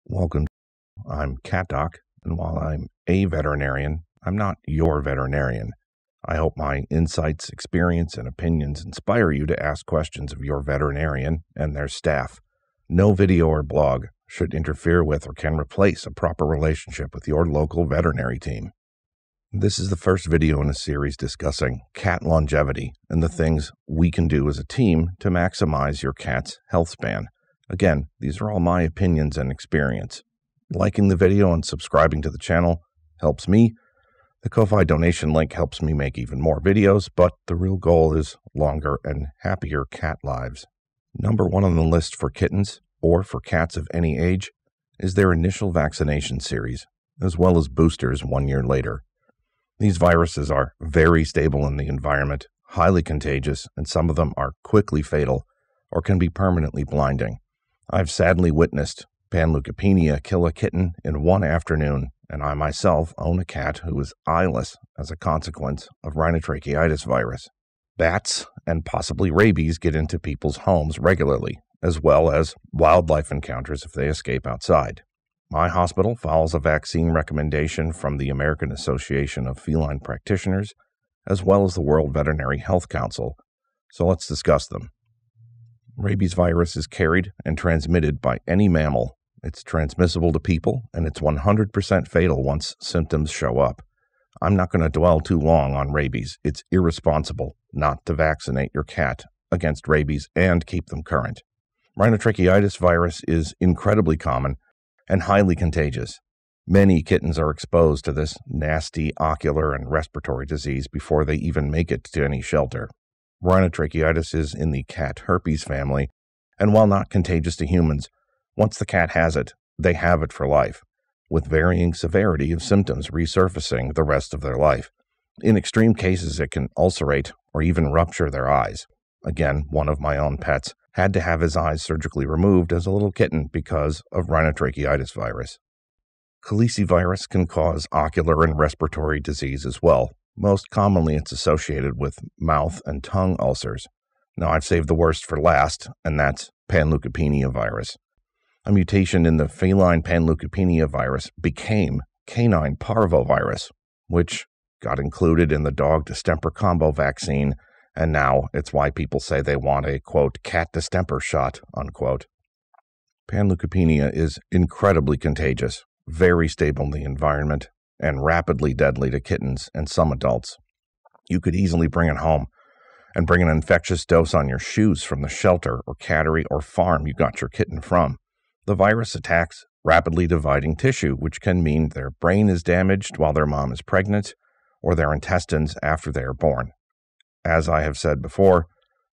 Welcome. I'm Cat Doc, and while I'm a veterinarian, I'm not your veterinarian. I hope my insights, experience, and opinions inspire you to ask questions of your veterinarian and their staff. No video or blog should interfere with or can replace a proper relationship with your local veterinary team. This is the first video in a series discussing cat longevity and the things we can do as a team to maximize your cat's health span. Again, these are all my opinions and experience. Liking the video and subscribing to the channel helps me. The Ko-Fi donation link helps me make even more videos, but the real goal is longer and happier cat lives. Number one on the list for kittens, or for cats of any age, is their initial vaccination series, as well as boosters 1 year later. These viruses are very stable in the environment, highly contagious, and some of them are quickly fatal or can be permanently blinding. I've sadly witnessed panleukopenia kill a kitten in one afternoon, and I myself own a cat who is eyeless as a consequence of Rhinotracheitis virus. Bats and possibly rabies get into people's homes regularly, as well as wildlife encounters if they escape outside. My hospital follows a vaccine recommendation from the American Association of Feline Practitioners, as well as the World Veterinary Health Council, so let's discuss them. Rabies virus is carried and transmitted by any mammal. It's transmissible to people, and it's 100% fatal once symptoms show up. I'm not going to dwell too long on rabies. It's irresponsible not to vaccinate your cat against rabies and keep them current. Rhinotracheitis virus is incredibly common and highly contagious. Many kittens are exposed to this nasty ocular and respiratory disease before they even make it to any shelter. Rhinotracheitis is in the cat herpes family, and while not contagious to humans, once the cat has it, they have it for life, with varying severity of symptoms resurfacing the rest of their life. In extreme cases, it can ulcerate or even rupture their eyes. Again, one of my own pets had to have his eyes surgically removed as a little kitten because of Rhinotracheitis virus. Calicivirus can cause ocular and respiratory disease as well. Most commonly, it's associated with mouth and tongue ulcers. Now, I've saved the worst for last, and that's panleukopenia virus. A mutation in the feline panleukopenia virus became canine parvovirus, which got included in the dog distemper combo vaccine, and now it's why people say they want a, quote, cat distemper shot, unquote. Panleukopenia is incredibly contagious, very stable in the environment, and rapidly deadly to kittens and some adults. You could easily bring it home and bring an infectious dose on your shoes from the shelter or cattery or farm you got your kitten from. The virus attacks rapidly dividing tissue, which can mean their brain is damaged while their mom is pregnant, or their intestines after they are born. As I have said before,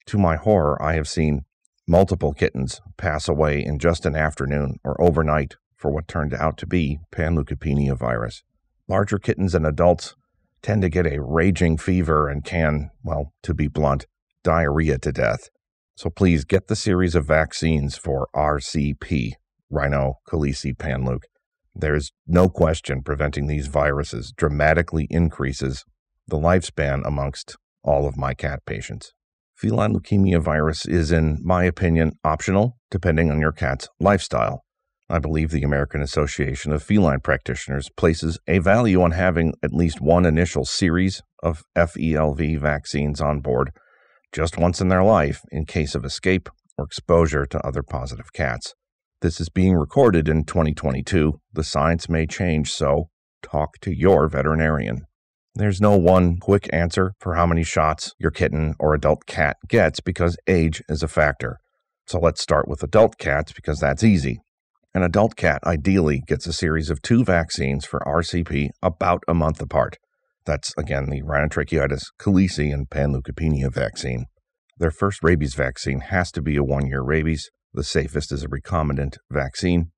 to my horror, I have seen multiple kittens pass away in just an afternoon or overnight for what turned out to be panleukopenia virus. Larger kittens and adults tend to get a raging fever and can, well, to be blunt, diarrhea to death. So please get the series of vaccines for RCP, Rhino Calici Panleuc. There's no question preventing these viruses dramatically increases the lifespan amongst all of my cat patients. Feline leukemia virus is, in my opinion, optional depending on your cat's lifestyle. I believe the American Association of Feline Practitioners places a value on having at least one initial series of FELV vaccines on board just once in their life in case of escape or exposure to other positive cats. This is being recorded in 2022. The science may change, so talk to your veterinarian. There's no one quick answer for how many shots your kitten or adult cat gets because age is a factor. So let's start with adult cats because that's easy. An adult cat ideally gets a series of 2 vaccines for RCP about a month apart. That's, again, the Rhinotracheitis, Calici, and panleukopenia vaccine. Their first rabies vaccine has to be a 1-year rabies. The safest is a recombinant vaccine.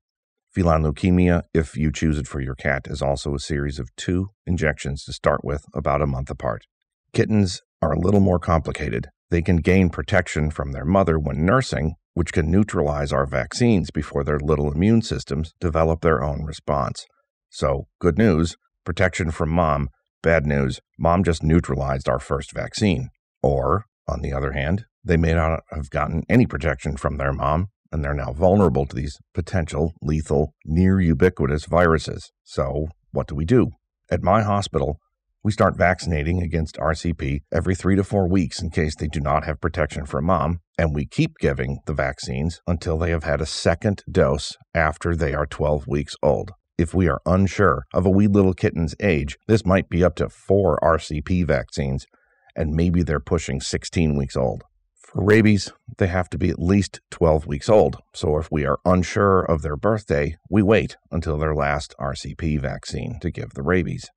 Feline leukemia, if you choose it for your cat, is also a series of 2 injections to start with about a month apart. Kittens are a little more complicated. They can gain protection from their mother when nursing, which can neutralize our vaccines before their little immune systems develop their own response. So, good news, protection from mom. Bad news, mom just neutralized our first vaccine. Or, on the other hand, they may not have gotten any protection from their mom, and they're now vulnerable to these potential lethal, near ubiquitous viruses. So what do? At my hospital, we start vaccinating against RCP every 3 to 4 weeks in case they do not have protection from mom, and we keep giving the vaccines until they have had a second dose after they are 12 weeks old. If we are unsure of a wee little kitten's age, this might be up to 4 RCP vaccines, and maybe they're pushing 16 weeks old. For rabies, they have to be at least 12 weeks old, so if we are unsure of their birthday, we wait until their last RCP vaccine to give the rabies.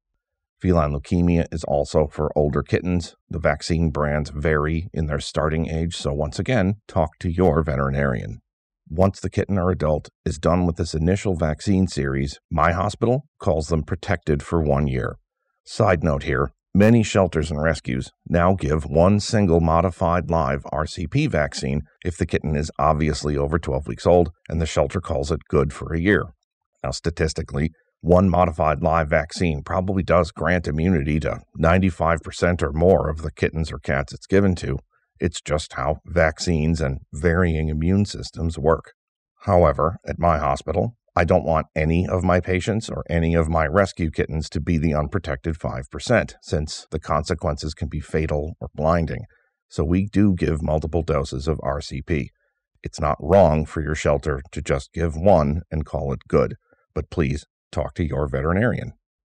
Feline leukemia is also for older kittens. The vaccine brands vary in their starting age, so once again, talk to your veterinarian. Once the kitten or adult is done with this initial vaccine series, my hospital calls them protected for 1 year. Side note here, many shelters and rescues now give one single modified live RCP vaccine if the kitten is obviously over 12 weeks old, and the shelter calls it good for a year. Now, statistically, one modified live vaccine probably does grant immunity to 95% or more of the kittens or cats it's given to. It's just how vaccines and varying immune systems work. However, at my hospital, I don't want any of my patients or any of my rescue kittens to be the unprotected 5%, since the consequences can be fatal or blinding. So we do give multiple doses of RCP. It's not wrong for your shelter to just give one and call it good, but please talk to your veterinarian.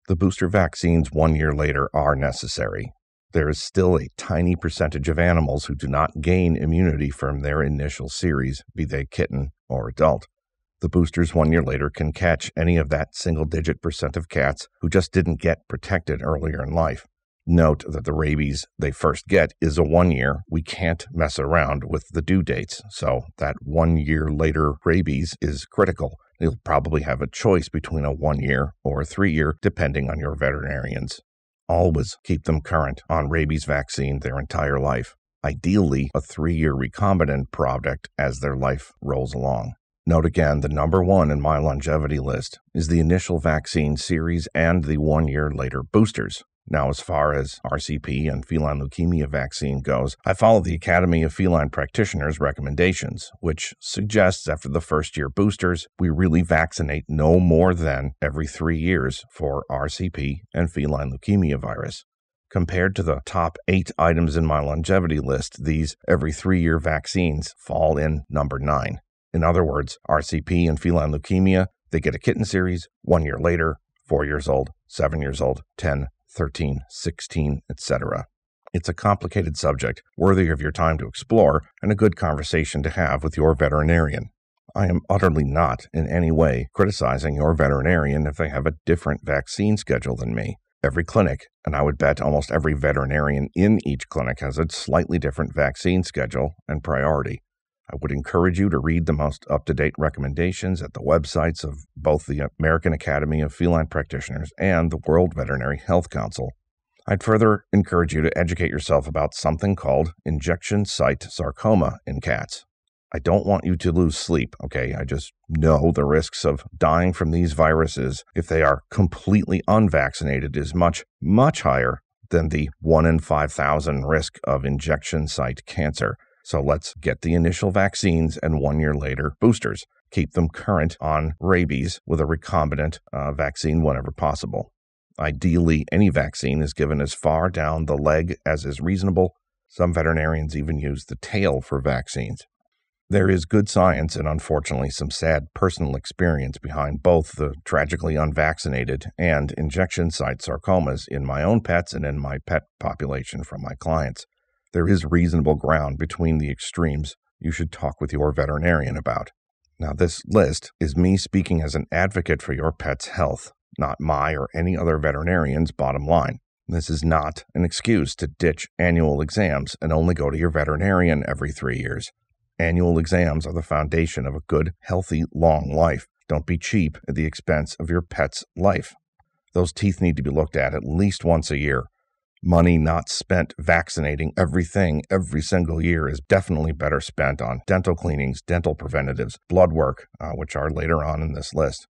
The booster vaccines 1 year later are necessary. There is still a tiny percentage of animals who do not gain immunity from their initial series, be they kitten or adult. The boosters 1 year later can catch any of that single-digit % of cats who just didn't get protected earlier in life. Note that the rabies they first get is a 1 year. We can't mess around with the due dates, so that 1 year later rabies is critical. You'll probably have a choice between a 1 year or a 3 year, depending on your veterinarians. Always keep them current on rabies vaccine their entire life. Ideally, a 3-year recombinant product as their life rolls along. Note again, the number one in my longevity list is the initial vaccine series and the 1 year later boosters. Now, as far as RCP and feline leukemia vaccine goes, I follow the Academy of Feline Practitioners recommendations, which suggests after the first year boosters, we really vaccinate no more than every 3 years for RCP and feline leukemia virus. Compared to the top 8 items in my longevity list, these every 3-year vaccines fall in number 9. In other words, RCP and feline leukemia, they get a kitten series 1 year later, 4 years old, 7 years old, 10, 13, 16, etc. It's a complicated subject, worthy of your time to explore, and a good conversation to have with your veterinarian. I am utterly not in any way criticizing your veterinarian if they have a different vaccine schedule than me. Every clinic, and I would bet almost every veterinarian in each clinic, has a slightly different vaccine schedule and priority. I would encourage you to read the most up-to-date recommendations at the websites of both the American Academy of Feline Practitioners and the World Veterinary Health Council. I'd further encourage you to educate yourself about something called injection site sarcoma in cats. I don't want you to lose sleep, okay? I just know the risks of dying from these viruses if they are completely unvaccinated is much, much higher than the 1 in 5,000 risk of injection site cancer. So let's get the initial vaccines and 1 year later boosters. Keep them current on rabies with a recombinant vaccine whenever possible. Ideally, any vaccine is given as far down the leg as is reasonable. Some veterinarians even use the tail for vaccines. There is good science and unfortunately some sad personal experience behind both the tragically unvaccinated and injection site sarcomas in my own pets and in my pet population from my clients. There is reasonable ground between the extremes you should talk with your veterinarian about. Now, this list is me speaking as an advocate for your pet's health, not my or any other veterinarian's bottom line. This is not an excuse to ditch annual exams and only go to your veterinarian every 3 years. Annual exams are the foundation of a good, healthy, long life. Don't be cheap at the expense of your pet's life. Those teeth need to be looked at least once a year. Money not spent vaccinating everything every single year is definitely better spent on dental cleanings, dental preventatives, blood work, which are later on in this list.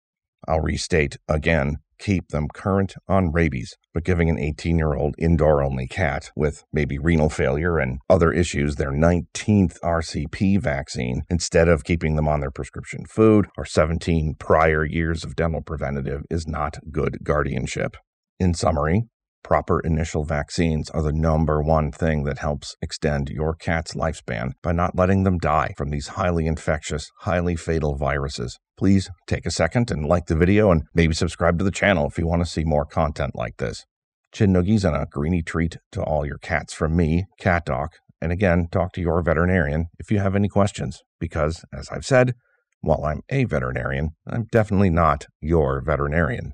I'll restate again, keep them current on rabies, but giving an 18-year-old indoor-only cat with maybe renal failure and other issues their 19th RCP vaccine instead of keeping them on their prescription food or 17 prior years of dental preventative is not good guardianship. In summary, proper initial vaccines are the number one thing that helps extend your cat's lifespan by not letting them die from these highly infectious, highly fatal viruses. Please take a second and like the video and maybe subscribe to the channel if you want to see more content like this. Chin noogies and a greeny treat to all your cats from me, Cat Doc. And again, talk to your veterinarian if you have any questions, because, as I've said, while I'm a veterinarian, I'm definitely not your veterinarian.